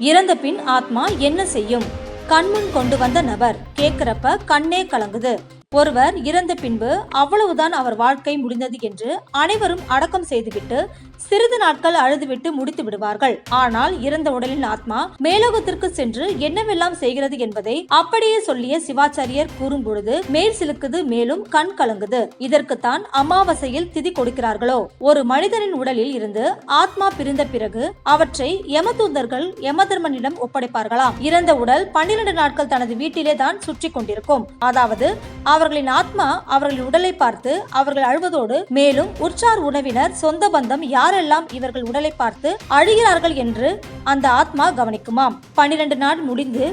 இறந்த பின் ஆத்மா என்ன செய்யும்? கண்முன் கொண்டு வந்த நபர் கேட்கிறப்ப கண்ணே கலங்குது. ஒருவர் இறந்த பின்பு அவ்வளவுதான் அவர் வாழ்க்கை முடிந்தது என்று அனைவரும் அடக்கம் செய்துவிட்டு சிறிது நாட்கள் அழுதுவிட்டு முடித்து விடுவார்கள். ஆனால் இறந்த உடலின் ஆத்மா மேலோகத்திற்கு சென்று என்னவெல்லாம் செய்கிறது என்பதை அப்படியே சொல்லிய சிவாச்சாரியர் கூறும் பொழுது மேல் சிலுக்குது, மேலும் கண் கலங்குது. இதற்குத்தான் அமாவாசையில் திதி கொடுக்கிறார்களோ? ஒரு மனிதனின் உடலில் இருந்து ஆத்மா பிரிந்த பிறகு அவற்றை யமதூதர்கள் யமதர்மனிடம் ஒப்படைப்பார்களாம். இறந்த உடல் 12 நாட்கள் தனது வீட்டிலே தான் சுற்றி கொண்டிருக்கும். அதாவது அவர்களின் ஆத்மா அவர்களின் உடலை பார்த்து அவர்கள் அழுவதோடு மேலும் உற்றார் உணவினர் சொந்த பந்தம் யாரெல்லாம் இவர்கள் உடலை பார்த்து அழுகிறார்கள் என்று அந்த ஆத்மா கவனிக்குமாம். 12 நாள் முடிந்து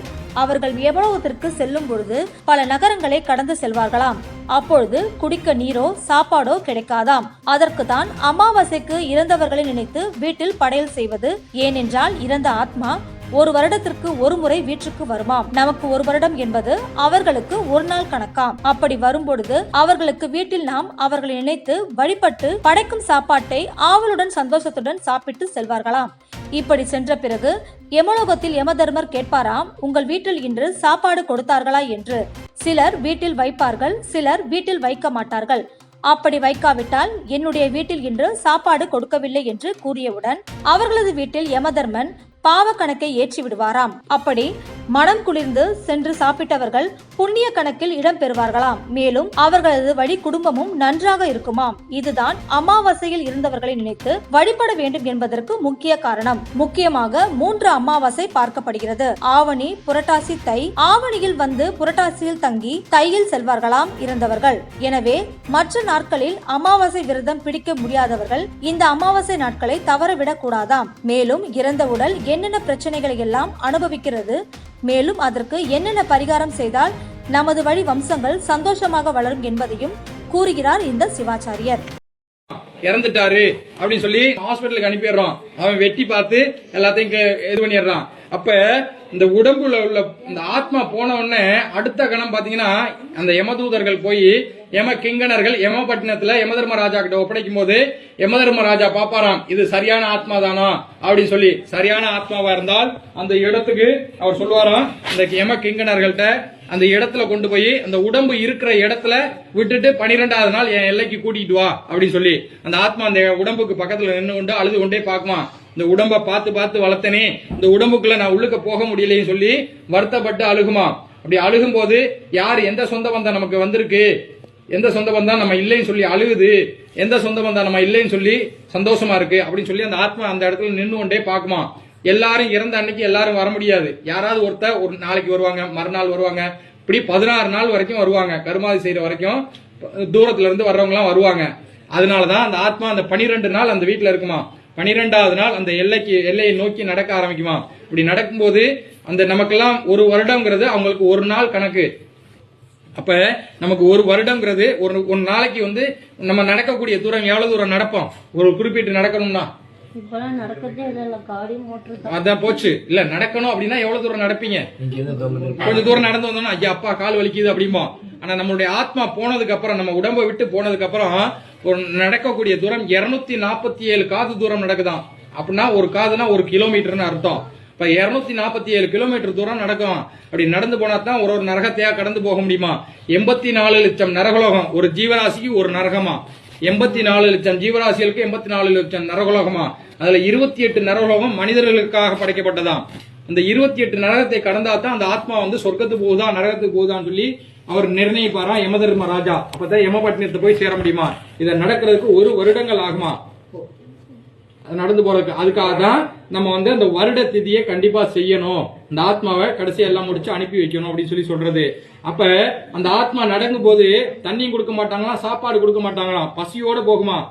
அவர்கள் எவ்வளவுத்திற்கு செல்லும் பொழுது பல நகரங்களை கடந்து செல்வார்களாம். அப்பொழுது குடிக்க நீரோ சாப்பாடோ கிடைக்காதாம். அதற்கு தான் அமாவாசைக்கு இறந்தவர்களை நினைத்து வீட்டில் படையல் செய்வது. ஏனென்றால் இறந்த ஆத்மா ஒரு வருடத்திற்கு ஒரு முறை வீட்டுக்கு வருமாம். நமக்கு ஒரு வருடம் என்பது அவர்களுக்கு ஒரு நாள் கணக்காம். அப்படி வரும்பொழுது அவர்களுக்கு வீட்டில் நாம் அவர்களை நினைத்து வழிபட்டு படைக்கும் சாப்பாட்டை ஆவலுடன் சந்தோஷத்துடன் சாப்பிட்டு செல்வார்களாம். இப்படி சென்ற பிறகு யமலோகத்தில் யமதர்மர் கேட்பாராம், உங்கள் வீட்டில் இன்று சாப்பாடு கொடுத்தார்களா என்று. சிலர் வீட்டில் வைப்பார்கள், சிலர் வீட்டில் வைக்க மாட்டார்கள். அப்படி வைக்காவிட்டால் என்னுடைய வீட்டில் இன்று சாப்பாடு கொடுக்கவில்லை என்று கூறியவுடன் அவர்களது வீட்டில் யமதர்மன் பாவ கணக்கை ஏற்றி விடுவாராம். அப்படி மனம் குளிர்ந்து சென்று சாப்பிட்டவர்கள் புண்ணிய கணக்கில் இடம் பெறுவார்களாம். மேலும் அவர்களது வழி குடும்பமும் நன்றாக இருக்குமாம். இதுதான் அமாவாசையில் இருந்தவர்களை நினைத்து வழிபட வேண்டும் என்பதற்கு முக்கிய காரணம். முக்கியமாக 3 அமாவாசை பார்க்கப்படுகிறது. ஆவணி, புரட்டாசி, தை. ஆவணியில் வந்து புரட்டாசியில் தங்கி தையில் செல்வார்களாம் இறந்தவர்கள். எனவே மற்ற நாட்களில் அமாவாசை விரதம் பிடிக்க முடியாதவர்கள் இந்த அமாவாசை நாட்களை தவறவிடக் கூடாதாம். மேலும் இறந்த உடல் என்னென்ன பிரச்சனைகளை எல்லாம் அனுபவிக்கிறது, மேலும் அதற்கு என்னென்ன பரிகாரம் செய்தால் நமது வழி வம்சங்கள் சந்தோஷமாக வளரும் என்பதையும் கூறுகிறார் இந்த சிவாச்சாரியர். இறந்துட்டாரு அப்படின்னு சொல்லி ஹாஸ்பிட்டலுக்கு அனுப்பிடுறோம். அவன் வெட்டி பார்த்து எல்லாத்தையும் இது பண்ணிடுறான். அப்ப இந்த உடம்புல உள்ள இந்த ஆத்மா போன உடனே அடுத்த கணம் பாத்தீங்கன்னா அந்த யமதூதர்கள் போய் யம கிங்கணர்கள் யமபட்டினத்துல யமதர்மராஜா கிட்ட ஒப்படைக்கும் போது யமதர்மராஜா பாப்பாராம், இது சரியான ஆத்மா தானா அப்படின்னு சொல்லி. சரியான ஆத்மாவா இருந்தால் அந்த இடத்துக்கு அவர் சொல்லுவாராம், இந்த யம கிங்கணர்கள்ட்ட அந்த இடத்துல கொண்டு போய் அந்த உடம்பு இருக்கிற இடத்துல விட்டுட்டு 12வது நாள் என் எல்லைக்கு கூட்டிட்டு வா அப்படின்னு சொல்லி அந்த ஆத்மா அந்த உடம்புக்கு பக்கத்துல நின்று கொண்டு அழுது கொண்டே பாக்குமா. இந்த உடம்ப பார்த்து பார்த்து வளர்த்தனே, இந்த உடம்புக்குள்ள நான் உள்ளுக்க போக முடியலைன்னு சொல்லி வருத்தப்பட்டு அழுகுமா. அப்படி அழுகும் போது யார் எந்த சொந்த பந்தம் நமக்கு வந்திருக்கு, எந்த சொந்த பந்தம் நம்ம இல்லைன்னு சொல்லி அழுகுது, எந்த சொந்த பந்தம் நம்ம இல்லைன்னு சொல்லி சந்தோஷமா இருக்கு அப்படின்னு சொல்லி அந்த ஆத்மா அந்த இடத்துல நின்று கொண்டே பாக்குமா. எல்லாரும் இறந்த அன்னைக்கு எல்லாரும் வர முடியாது. யாராவது ஒருத்தர் ஒரு நாளைக்கு வருவாங்க, மறுநாள் வருவாங்க, இப்படி 16 நாள் வரைக்கும் வருவாங்க. கருமாதி செய்யற வரைக்கும் தூரத்துல இருந்து வர்றவங்க வருவாங்க. அதனாலதான் அந்த ஆத்மா அந்த 12 நாள் அந்த வீட்டுல இருக்குமா. 12வது நாள் அந்த எல்லையை நோக்கி நடக்க ஆரம்பிக்குமா. இப்படி நடக்கும்போது அந்த நமக்கெல்லாம் ஒரு வருடம்ங்கிறது அவங்களுக்கு ஒரு நாள் கணக்கு. அப்ப நமக்கு ஒரு வருடம்ங்கிறது ஒரு நாளைக்கு வந்து நம்ம நடக்கக்கூடிய தூரம் எவ்வளவு தூரம் நடப்போம். ஒரு குறிப்பிட்டு நடக்கணும்னா அதான் போச்சு. இல்ல நடக்கணும் அப்படின்னா எவ்வளவு தூரம் நடப்பீங்க? கொஞ்சம் தூரம் நடந்து வந்தோம்னா ஐயா அப்பா கால் வலிக்குது அப்படிமோ. ஆனா நம்மளுடைய ஆத்மா போனதுக்கு அப்புறம், நம்ம உடம்பை விட்டு போனதுக்கு அப்புறம் ஒரு நடக்கக்கூடிய தூரம் 247 காது தூரம் நடக்குதாம். அப்படின்னா ஒரு காதுனா 1 கிலோமீட்டர்னு அர்த்தம். இப்ப 247 கிலோமீட்டர் தூரம் நடக்கும். அப்படி நடந்து போனா தான் ஒரு நரகத்தையா கடந்து போக முடியுமா. 84 லட்சம் நரகலோகம். ஒரு ஜீவராசிக்கு ஒரு நரகமா. 84 லட்சம் ஜீவராசிகளுக்கு 84 லட்சம் நரகலோகமா. அதுல 28 நரகலோகம் மனிதர்களுக்காக படைக்கப்பட்டதாம். அந்த 28 நரகத்தை கடந்தா தான் அந்த ஆத்மா வந்து சொர்க்கத்துக்கு போகுதா நரகத்துக்கு போகுதான்னு சொல்லி அவர் நிர்ணயிப்பாரா யமதர்ம ராஜா. அப்பதான் யமபட்டினத்தை போய் சேர முடியுமா. இதை நடக்கிறதுக்கு 1 வருடங்கள் ஆகுமா நடந்து போறதுக்கு. அதுக்காக தான் நம்ம வந்து அந்த வருட திதியை கண்டிப்பா செய்யணும். இந்த ஆத்மாவை கடைசி எல்லாம் முடிச்சு அனுப்பி வைக்கணும் அப்படின்னு சொல்லி சொல்றது. அப்ப அந்த ஆத்மா நடக்கும் போது தண்ணியும் கொடுக்க மாட்டாங்களாம், சாப்பாடு கொடுக்க மாட்டாங்களாம், பசியோட போகுமா.